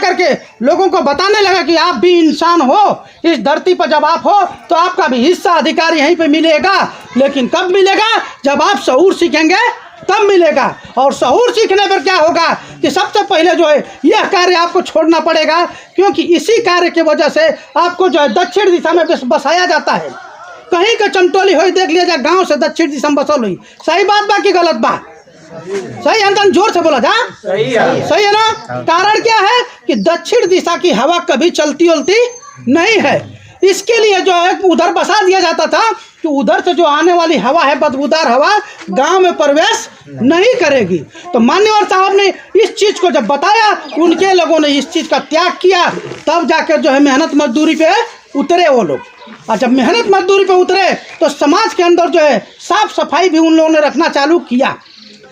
करके लोगों को बताने लगा कि आप भी इंसान हो, इस धरती पर जब आप हो तो आपका भी हिस्सा अधिकार यहीं पे मिलेगा। लेकिन कब मिलेगा? जब आप शऊर सीखेंगे तब मिलेगा। और शऊर सीखने पर क्या होगा कि सबसे पहले जो है यह कार्य आपको छोड़ना पड़ेगा, क्योंकि इसी कार्य की वजह से आपको जो है दक्षिण दिशा में बसाया जाता है। कहीं का चमटोली हो देख लिया जाए, गांव से दक्षिण दिशा में बसल हुई। सही बात बाकी गलत बात? सही है, जोर से बोला जा। सही है ना? कारण क्या है कि दक्षिण दिशा की हवा कभी चलती उलती नहीं है। इसके लिए जो है उधर बसा दिया जाता था कि उधर से जो आने वाली हवा है, बदबूदार हवा, गांव में प्रवेश नहीं करेगी। तो मान्यवर साहब ने इस चीज़ को जब बताया, उनके लोगों ने इस चीज़ का त्याग किया, तब जाकर जो है मेहनत मजदूरी पे उतरे वो लोग। और जब मेहनत मजदूरी पे उतरे तो समाज के अंदर जो है साफ सफाई भी उन लोगों ने रखना चालू किया।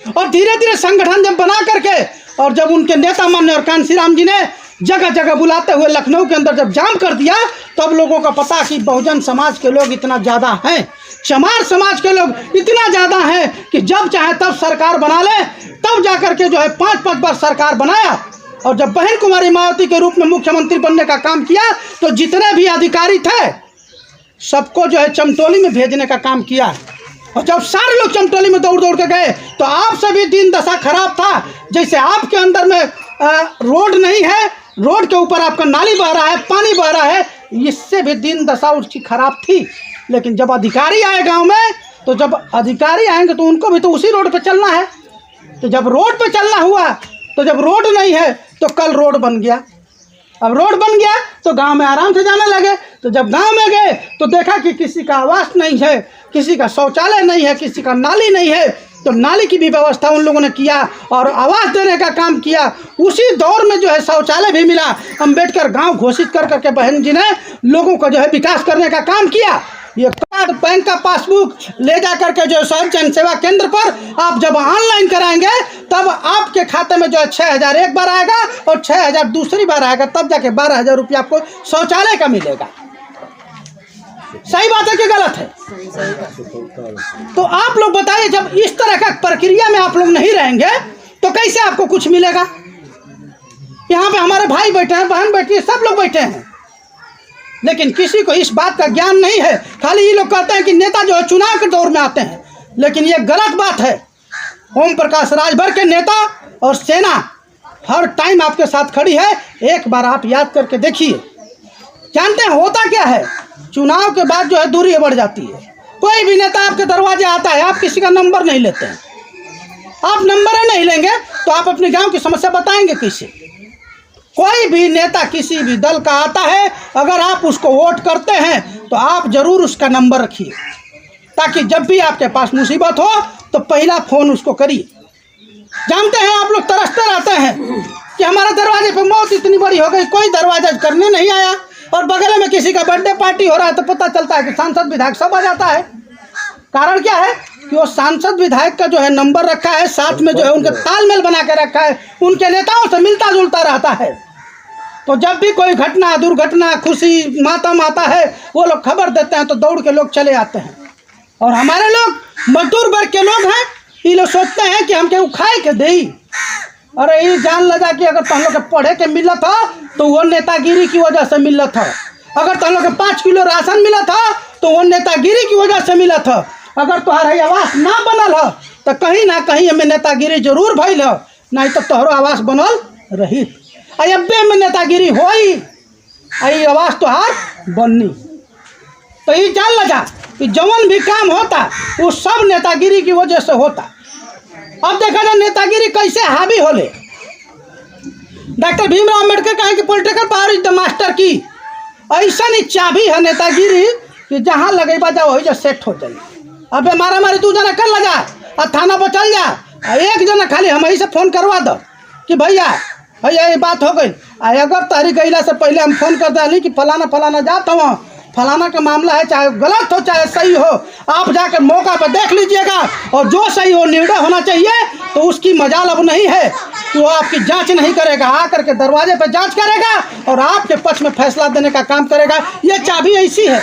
और धीरे धीरे संगठन जब बना करके, और जब उनके नेता मान्य और कांशीराम जी ने जगह जगह बुलाते हुए लखनऊ के अंदर जब जाम कर दिया, तब लोगों को पता कि बहुजन समाज के लोग इतना ज़्यादा हैं, चमार समाज के लोग इतना ज़्यादा हैं कि जब चाहे तब सरकार बना ले। तब जाकर के जो है 5-5 बार सरकार बनाया। और जब बहन कुमारी मायावती के रूप में मुख्यमंत्री बनने का काम किया, तो जितने भी अधिकारी थे सबको जो है चमटोली में भेजने का काम किया। और जब सारे लोग चमटोली में दौड़ दौड़ के गए, तो आपसे भी दिन दशा खराब था। जैसे आपके अंदर में रोड नहीं है, रोड के ऊपर आपका नाली बह रहा है, पानी बह रहा है, इससे भी दिन दशा उसकी खराब थी। लेकिन जब अधिकारी आए गांव में, तो जब अधिकारी आएंगे तो उनको भी तो उसी रोड पे चलना है। तो जब रोड पे चलना हुआ, तो जब रोड नहीं है तो कल रोड बन गया। अब रोड बन गया तो गांव में आराम से जाने लगे। तो जब गांव में गए तो देखा कि किसी का आवास नहीं है, किसी का शौचालय नहीं है, किसी का नाली नहीं है। तो नाली की भी व्यवस्था उन लोगों ने किया और आवास देने का काम किया। उसी दौर में जो है शौचालय भी मिला। अम्बेडकर गांव घोषित कर करके बहन जी ने लोगों को जो है विकास करने का काम किया। ये कार्ड, बैंक का पासबुक ले जा करके जो है स्वयं जन सेवा केंद्र पर आप जब ऑनलाइन कराएंगे, तब आपके खाते में जो है 6,000 एक बार आएगा और 6,000 दूसरी बार आएगा। तब जाके 12,000 रुपया आपको शौचालय का मिलेगा। सही बात है कि गलत है? तो आप लोग बताइए, जब इस तरह का प्रक्रिया में आप लोग नहीं रहेंगे तो कैसे आपको कुछ मिलेगा? यहाँ पे हमारे भाई बैठे हैं, बहन बैठी है, सब लोग बैठे हैं, लेकिन किसी को इस बात का ज्ञान नहीं है। खाली ये लोग कहते हैं कि नेता जो है चुनाव के दौर में आते हैं, लेकिन ये गलत बात है। ओम प्रकाश राजभर के नेता और सेना हर टाइम आपके साथ खड़ी है। एक बार आप याद करके देखिए। जानते हैं होता क्या है? चुनाव के बाद जो है दूरी बढ़ जाती है। कोई भी नेता आपके दरवाजे आता है, आप किसी का नंबर नहीं लेते हैं। आप नंबर ही नहीं लेंगे तो आप अपने गांव की समस्या बताएंगे कैसे? कोई भी नेता किसी भी दल का आता है, अगर आप उसको वोट करते हैं तो आप जरूर उसका नंबर रखिए, ताकि जब भी आपके पास मुसीबत हो तो पहला फ़ोन उसको करिए। जानते हैं आप लोग तरसते रहते हैं कि हमारे दरवाजे पे मौत इतनी बड़ी हो गई, कोई दरवाजा करने नहीं आया। और बगल में किसी का बर्थडे पार्टी हो रहा है तो पता चलता है कि सांसद विधायक सब आ जाता है। कारण क्या है कि वो सांसद विधायक का जो है नंबर रखा है, साथ में जो है उनके तालमेल बना के रखा है, उनके नेताओं से मिलता जुलता रहता है। तो जब भी कोई घटना, दुर्घटना, खुशी, मातम आता है, वो लोग खबर देते हैं तो दौड़ के लोग चले आते हैं। और हमारे लोग मजदूर वर्ग के लोग हैं, ये लोग सोचते हैं कि हम के खाए के दे। अरे ये जान लगा कि अगर तुम लोग के पढ़े के मिला था तो वो नेतागिरी की वजह से मिला था। अगर तुम लोग के 5 किलो राशन मिला था तो वो नेतागिरी की वजह से मिला था। अगर तुम्हारा आवास ना बनल हो तो कहीं ना कहीं हमें नेतागिरी जरूर भइल हो, नहीं तो तोहरो आवास बनल रही। अब्बे में नेतागिरी होई, आई आवास तोहार बननी। तो ये जान लगा कि जवन भी काम होता वो सब नेतागिरी की वजह से होता। अब देखा जाए नेतागिरी कैसे हावी होले। डॉक्टर भीमराव अम्बेडकर कहे कि political power is the master की। ऐसा नहीं चाबी है नेतागिरी कि जहाँ लगेबा जा वही जा सेट हो जाए। अबे मारा मारी 2 जना कर लगा और थाना पर चल जा, 1 जना खाली हम ही से फ़ोन करवा दो कि भैया ये बात हो गई। अगर तारीख गईला से पहले हम फ़ोन कर दिली कि फलाना फलाना जात हो, फलाना का मामला है, चाहे गलत हो चाहे सही हो, आप जाकर मौका पर देख लीजिएगा और जो सही हो निर्णय होना चाहिए। तो उसकी मजाल अब नहीं है कि वो आपकी जांच नहीं करेगा, आकर के दरवाजे पर जांच करेगा और आपके पक्ष में फैसला देने का काम करेगा। ये चाबी ऐसी है।